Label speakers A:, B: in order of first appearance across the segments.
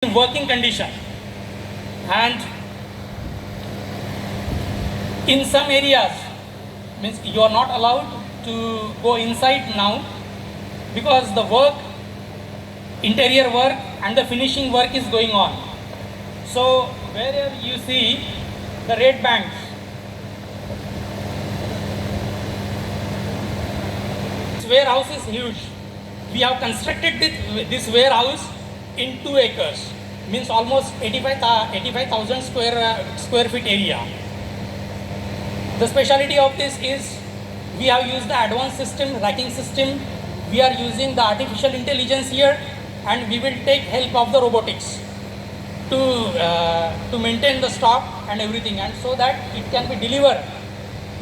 A: in working condition, and in some areas means you are not allowed to go inside now because the work, interior work and the finishing work is going on. So wherever you see the red bands, this warehouse is huge. We have constructed this warehouse in 2 acres, means almost 85,000 square feet area. The speciality of this is we have used the advanced system, racking system. We are using the artificial intelligence here, and we will take help of the robotics to maintain the stock and everything, and so that it can be delivered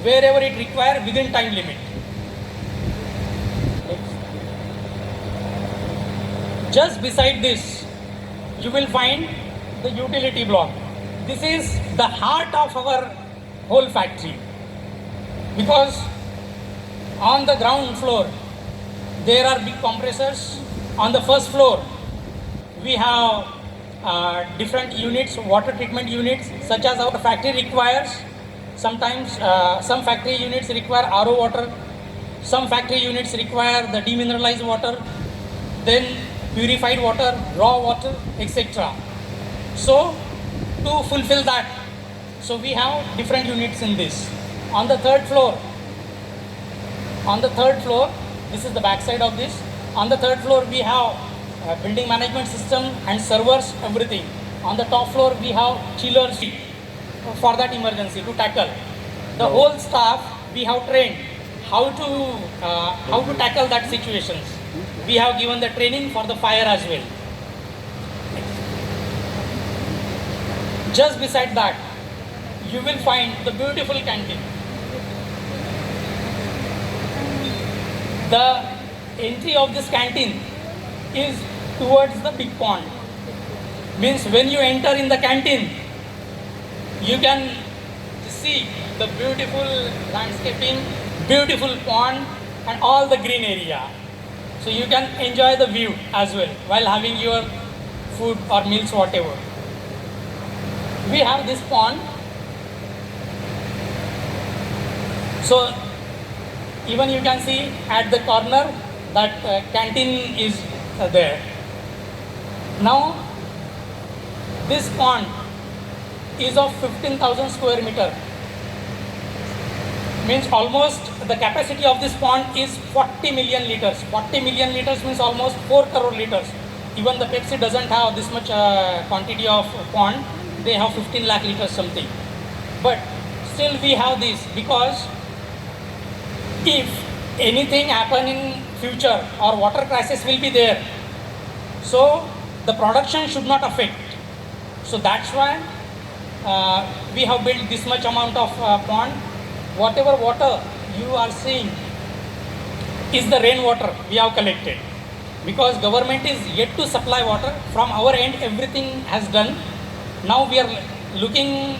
A: wherever it requires within time limit. Just beside this, you will find the utility block. This is the heart of our whole factory, because on the ground floor there are big compressors. On the first floor we have different units, water treatment units, such as our factory requires. Sometimes some factory units require RO water, some factory units require the demineralized water, then purified water, raw water, etc. So to fulfill that, so we have different units in this. On the third floor, this is the back side of this. On the third floor we have building management system and servers, everything. On the top floor we have chillers for that emergency to tackle. The whole staff we have trained how to tackle that situations. We have given the training for the fire as well. Just beside that, you will find the beautiful canteen. The entry of this canteen is towards the big pond. Means when you enter in the canteen, you can see the beautiful landscaping, beautiful pond and all the green area. So you can enjoy the view as well while having your food or meals, whatever. We have this pond. So even you can see at the corner that canteen is there. Now this pond is of 15,000 square meter. Means almost the capacity of this pond is 40 million liters. 40 million liters means almost 4 crore liters. Even the Pepsi doesn't have this much quantity of pond. They have 15 lakh liters something. But still we have this, because if anything happen in future or water crisis will be there, so the production should not affect. So that's why we have built this much amount of pond. Whatever water you are seeing is the rainwater we have collected, because government is yet to supply water. From our end everything has done. Now we are looking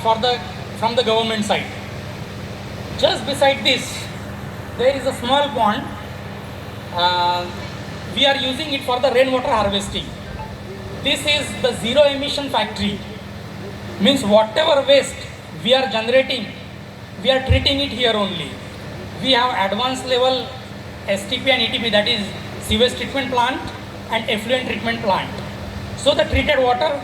A: from the government side. Just beside this there is a small pond. We are using it for the rainwater harvesting. This is the zero emission factory. Means whatever waste we are generating, we are treating it here only. We have advanced level STP and ETP, that is sewage treatment plant and effluent treatment plant. So the treated water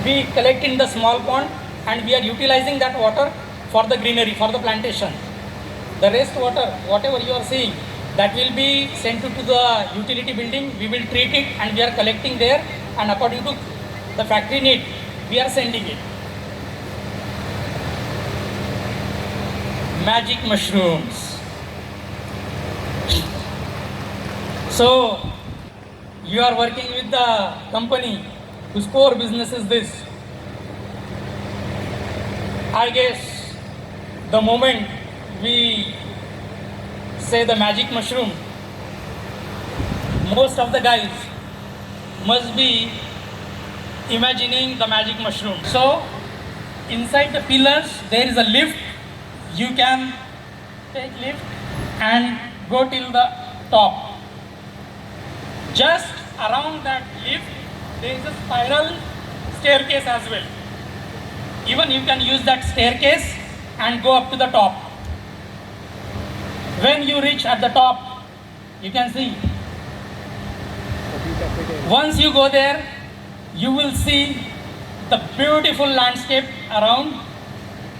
A: we collect in the small pond, and we are utilizing that water for the greenery, for the plantation. The rest water, whatever you are seeing, that will be sent to the utility building. We will treat it and we are collecting there, and according to the factory need, we are sending it. Magic mushrooms. So you are working with the company whose core business is this. I guess the moment we say the magic mushroom, most of the guys must be imagining the magic mushroom. So inside the pillars there is a lift. You can take lift and go till the top. Just around that lift, there is a spiral staircase as well. Even you can use that staircase and go up to the top. When you reach at the top, you can see. Once you go there, you will see the beautiful landscape around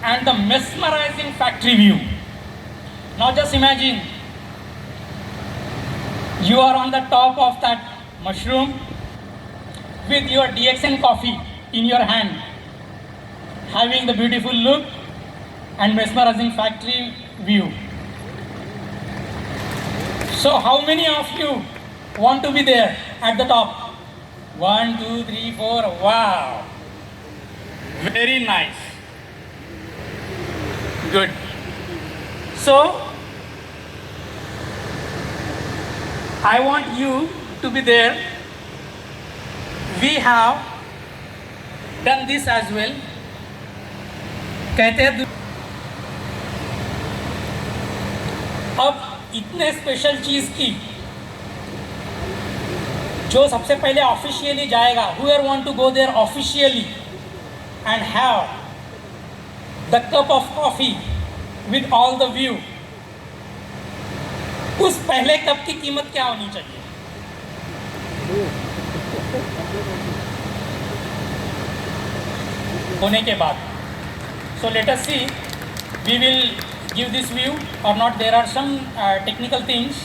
A: and the mesmerizing factory view. Now just imagine, you are on the top of that mushroom with your DXN coffee in your hand, having the beautiful look and mesmerizing factory view. So how many of you want to be there at the top? 1, 2, 3, 4. Wow. Very nice. Good. So I want you to be there. We have done this as well. कहते हैं अब इतने special चीज की जो सबसे पहले officially जाएगा, whoever want to go there officially and have the cup of coffee with all the view, उस पहले कप की कीमत क्या होनी चाहिए? होने के बाद. So let us see, we will give this view or not. There are some technical things